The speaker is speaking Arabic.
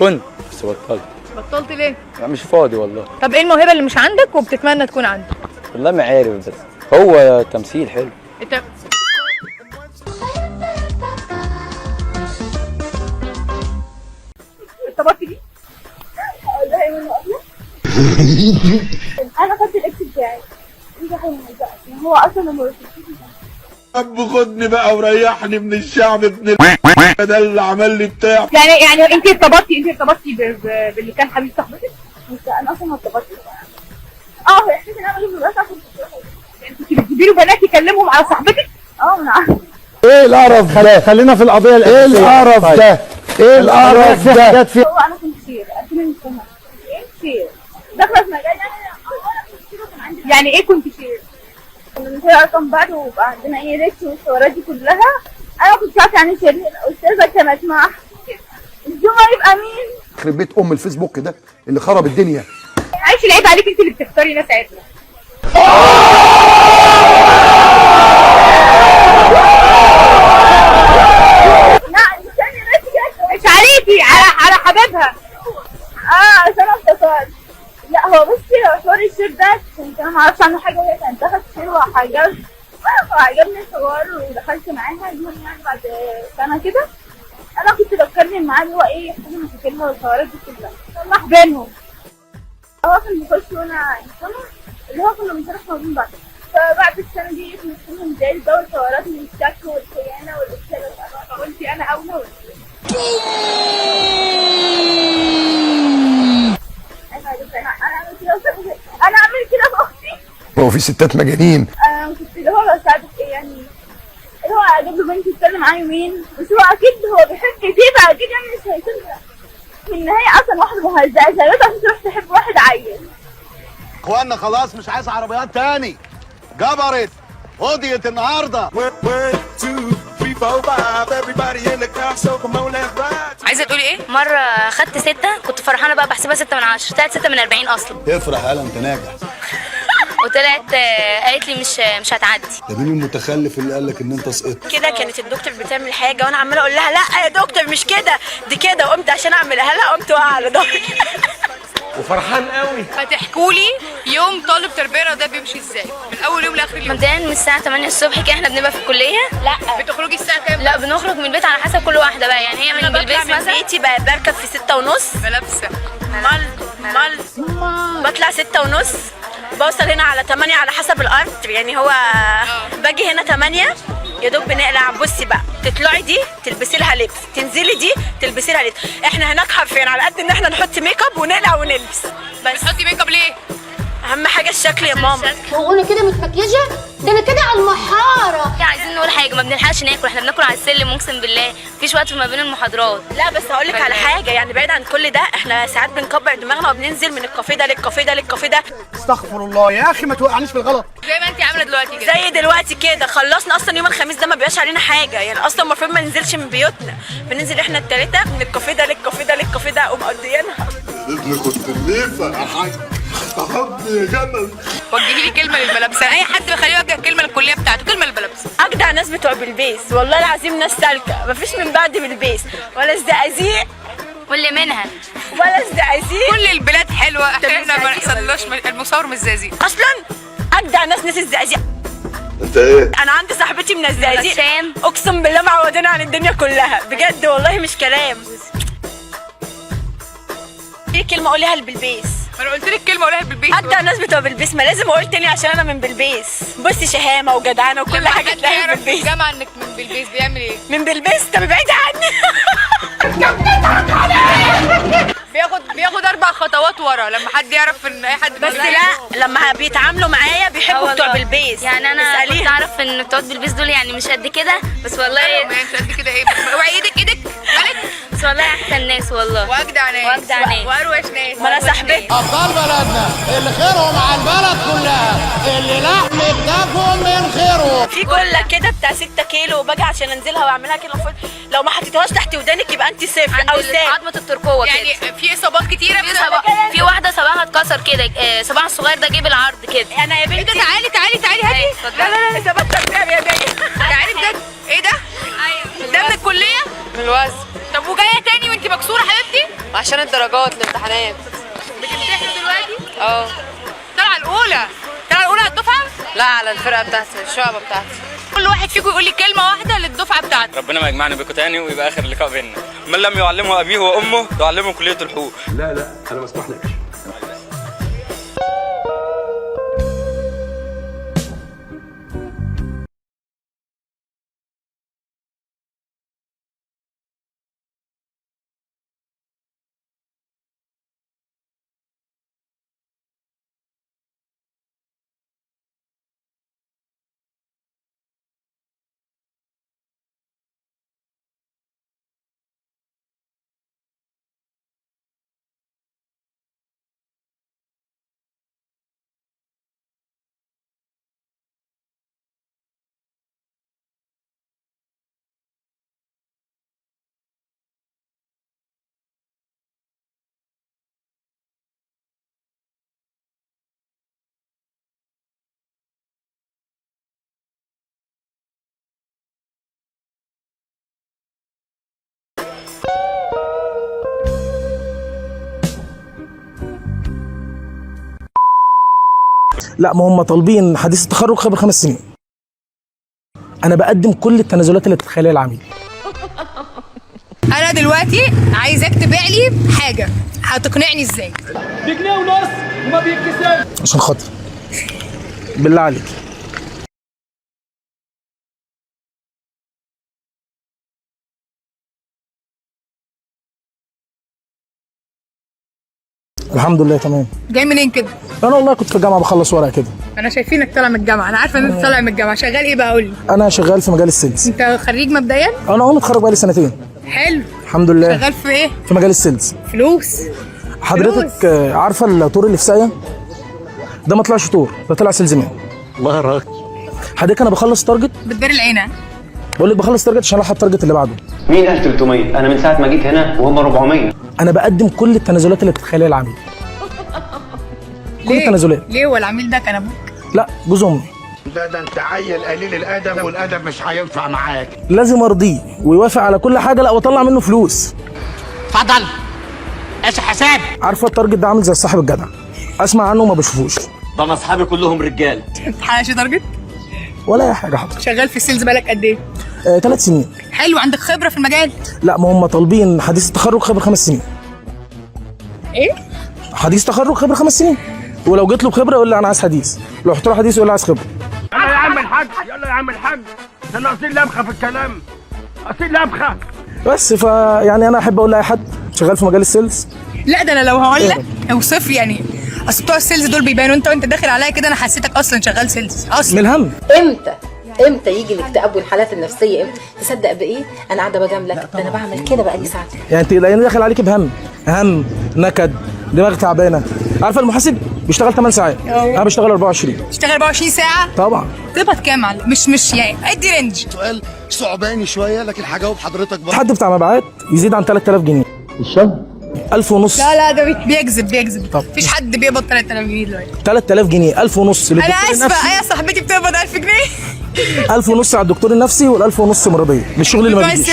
كنت بس بطلت. بطلت ليه؟ مش فاضي والله. طب ايه الموهبه اللي مش عندك وبتتمنى تكون عندك؟ والله ما عارف، بس هو تمثيل حلو. انت ارتبطت بيه؟ والله منه قبله. انا خدت الاكس بتاعي. انت هو اصلا لما رسلتني اب خدني بقى وريحني من الشعب ابن ده اللي عمل لي بتاع. يعني انت ارتبطتي باللي كان حبيب صاحبتك؟ بس انا اصلا ما ارتبطتش. هي حسيت ان انا بجيب بس عشان انت بتجيبي له بنات يكلمهم على صاحبتك؟ انا عارفه. ايه القرف ده؟ خلينا في القضيه الاساسيه. ايه القرف ده؟ ايه القرف ده؟ حاجات في هو انا كنت كتير اكيد مش فاهمه ايه كتير داخله في مجال انا كنت كتير وكان عندي يعني ايه كنت شير؟ كنا بنشير ارقام بعض ويبقى عندنا ايه ريتش والحوارات دي كلها. انا كنت عارفه يعني شير. الاستاذه كانت مع الجمعه يبقى مين؟ يخرب بيت الفيسبوك ده اللي خرب الدنيا. معلش العيب عليك انت اللي بتختاري ناس عدله. مش عليكي، على حبيبها. عشان انا افتكرت. لا هو بصي هو حوار الشير ده كنت انا ما اعرفش عنه حاجه وهي كانت دخلت شير وعجبني الحوار ودخلت معاها. المهم يعني بعد سنه كده انا كنت بتكلم معاه اللي هو ايه يحكي مشاكلها والحوارات دي كلها صلح بينهم. هو كان بيخش وانا سنه اللي هو كنا بنشارك ما بين بعض. فبعد السنه دي بنتكلم ازاي بقى والحوارات من الشك والخيانه والاشكال. قلتي انا اولى ولا انا اعمل كده في اختي. هو في ستات مجانين. انا كنت اللي هو بساعدك يعني اللي هو اجيب له بنت يتكلم معاه يومين بس هو اكيد هو بيحب كتير فاكيد يعني مش هيسيبها. في النهايه اصلا واحده مهزأه زيته عشان تروح تحب واحد عيل. اخوانا خلاص مش عايز عربيات تاني. جبرت قضيت النهارده. عايزه تقولي ايه؟ مره خدت 6 كنت فرحانه بقى بحسبها 6 من 10 طلعت 6 من 40 اصلا. افرح يالا انت ناجح. وطلعت قالت لي مش هتعدي. ده مين المتخلف اللي قال لك ان انت سقطت؟ كده كانت الدكتور بتعمل حاجه وانا عماله اقول لها لا يا دكتور مش كده دي كده، وقمت عشان اعملها لها قمت واقعه على ظهري. وفرحان قوي. هتحكوا لي يوم طالب تربيه ده بيمشي ازاي؟ من اول يوم لاخر اليوم. مبدئيا من الساعه 8 الصبح كده احنا بنبقى في الكليه. لا بتخرجي الساعه كام؟ لا بنخرج من البيت على حسب كل واحده بقى، يعني هي من البيت مثلا بيتي بركب في 6:30 ملابسه بطلع 6:30 بوصل هنا على 8 على حسب الارض، يعني هو باجي هنا 8 يا دوب بنقلع. بصي بقى تطلعي دي تلبسي لها لبس، تنزلي دي تلبسي لها لبس. احنا هناك حرفيا على قد ان احنا نحط ميك اب ونقلع ونلبس بس. بتحطي ميك اب ليه؟ اهم حاجه الشكل يا ماما. هو انا كده متمكيجه؟ ده انا كده على المحاره. عايزين نقول حاجه، ما بنلحقش ناكل، احنا بناكل على السلم اقسم بالله، مفيش وقت ما بين المحاضرات. لا بس هقول لك على حاجه، يعني بعيد عن كل ده احنا ساعات بنكبر دماغنا وبننزل من الكافيه ده للكافيه ده للكافيه ده. استغفر الله يا اخي ما توقعنيش في الغلط. زي ما انت عامله دلوقتي كده. زي دلوقتي كده خلصنا اصلا يوم الخميس ده ما بيبقاش علينا حاجه، يعني اصلا المفروض ما ننزلش من بيوتنا، بننزل احنا الثلاثه من الكافيه ده للكافيه ده للكافيه ده ومقضيينها. ابني كنت الليفه يا حاج. صاحبني يا جمل. وجهي لي كلمه للملابس، اي حد بيخليه يوجه كلمه للكليه بتاعته، كلمه للملابس. اجدع ناس بتوع بلبيس والله العظيم، ناس سالكه مفيش من بعد بلبيس ولا الزقازيق واللي منها ولا الزقازيق. كل البلاد حلوه، احنا ما نحصلناش المصور مش زقازيق اصلا. اجدع ناس الزقازيق. انت ايه؟ انا عندي صاحبتي من الزقازيق عشان اقسم بالله معودانا عن الدنيا كلها بجد والله مش كلام. في كلمه اقولها لبلبيس. انا قلت لك كلمه اقولها بالبيت. اجدع ناس بتوع بلبيس، ما لازم اقول تاني عشان انا من بلبيس. بصي شهامه وجدعانه وكل حاجه تلاقيها في بلبيس. الجامعه انك من بلبيس بيعمل ايه؟ من بلبيس؟ طب بعيده عني. بياخد 4 خطوات ورا لما حد يعرف ان اي حد بس لا لما بيتعاملوا معايا بيحبوا بتوع بلبيس. يعني انا كنت اعرف ان بتوع بلبيس دول يعني مش قد كده، بس والله ما انت قد كده ايه؟ اوعي ايدك مالك. بس والله احسن ناس والله واجدع ناس واروش ناس. ما انا صاحبتي ابطال بلدنا اللي خيرهم على البلد كلها، اللي لحم كتافهم من خيره. في جله كده بتاع 6 كيلو وباجي عشان انزلها واعملها كده المفروض لو ما حطيتهاش تحت ودانك يبقى انت صفر او سالب. عظمه الترقوه كده يعني في اصابات كتيره. في واحده صباعها اتكسر كده، صباعها الصغير ده جه بالعرض كده. انا يا بنتي تعالي هاتي. لا اصابات ترقوه يا بنتي. تعالي بجد. ايه ده؟ ايوه ده من الكليه؟ من الوزن. طب وجايه تاني وانت مكسوره حبيبتي؟ عشان الدرجات الامتحانات. بتمتحنوا دلوقتي؟ اه. طالعه الاولى على الدفعه؟ لا، على الفرقه بتاعتي، الشعبه بتاعتي. كل واحد فيكم يقول لي كلمه واحده للدفعه بتاعتي. ربنا ما يجمعنا بيكم تاني ويبقى اخر لقاء بيننا. من لم يعلمه ابيه وامه تعلمه كليه الحقوق. لا انا مسموح لك. لا ما هم طالبين حديث التخرج خبر 5 سنين. انا بقدم كل التنازلات اللي تتخيلها العميل. انا دلوقتي عايزاك تبيع لي حاجه، هتقنعني ازاي؟ بجنيه ونص وما بيتكسرش. عشان خاطر بالله عليك. الحمد لله تمام. جاي منين كده؟ انا والله كنت في الجامعه بخلص ورق كده. انا شايفينك طالع من الجامعه، انا عارفه ان انت طالع من الجامعه. شغال ايه بقى؟ قول لي. انا شغال في مجال السيلز. انت خريج مبدئيا؟ انا متخرج بقالي 2 سنين. حلو. الحمد لله. شغال في ايه؟ في مجال السيلز. فلوس. حضرتك عارفه الطور اللي في ساقيه؟ ده ما طلعش طور، ده طلع سيلز مان. الله يراك. حضرتك انا بخلص تارجت. بتداري العينه. بقول لك بخلص تارجت عشان الحق التارجت اللي بعده. مين قال 300؟ انا من ساعه ما جيت هنا وهم 400. انا بقدم كل التنازلات اللي تتخيلها العميل. كل التنازلات. ليه هو العميل ده كان ابوك؟ لا جوز امي. ده انت عيل قليل الادب والادب مش هينفع معاك. لازم ارضيه ويوافق على كل حاجه، لا واطلع منه فلوس. اتفضل. ايش حساب؟ عارفه التارجت ده عامل زي الصاحب الجدع، اسمع عنه وما بشوفوش. ده انا اصحابي كلهم رجال. بتحققش تارجت؟ ولا اي حاجه حضرتك. شغال في السيلز بقالك قد ايه؟ 3 سنين. حلو. عندك خبره في المجال؟ لا ما هم طالبين حديث التخرج خبر 5 سنين. ايه؟ حديث تخرج خبر 5 سنين، ولو جيت له بخبره يقول لي انا عايز حديث، لو قلت له حديث يقول لي عايز خبره. يلا يا عم الحاج، يلا يا عم الحاج، انا اصيل لبخه في الكلام، اصيل لبخه. بس فيعني انا احب اقول لاي حد شغال في مجال السيلز. لا ده انا لو هقول لك اوصف لي يعني، اصل بتوع السيلز دول بيبانوا، انت داخل عليا كده انا حسيتك اصلا شغال سيلز اصلا. من الهم. امتى يجي الاكتئاب والحالات النفسيه؟ امتى تصدق بايه؟ انا قاعده بجاملك، ده انا بعمل كده بقالي ساعه. يعني انت داخل عليك بهم، نكد، دماغ تعبانه. عارفه المحاسب بيشتغل 8 ساعات، انا بشتغل 24. بتشتغل 24 ساعه؟ طبعا. تقبض كام؟ مش يعني ادي رينج. سؤال صعباني شويه لكن هجاوب حضرتك برضه. حد بتاع مبيعات يزيد عن 3000 جنيه الشهر. 1000 ونص. لا ده بيكذب. مفيش حد بيقبض 3000 جنيه دلوقتي. 3000 جنيه 1000 ونص انا اسفه، يا صاحبتي بتقبض 1000 جنيه. 1000 ونص على الدكتور النفسي وال1000 ونص مرضيه للشغل اللي ما بيجيش.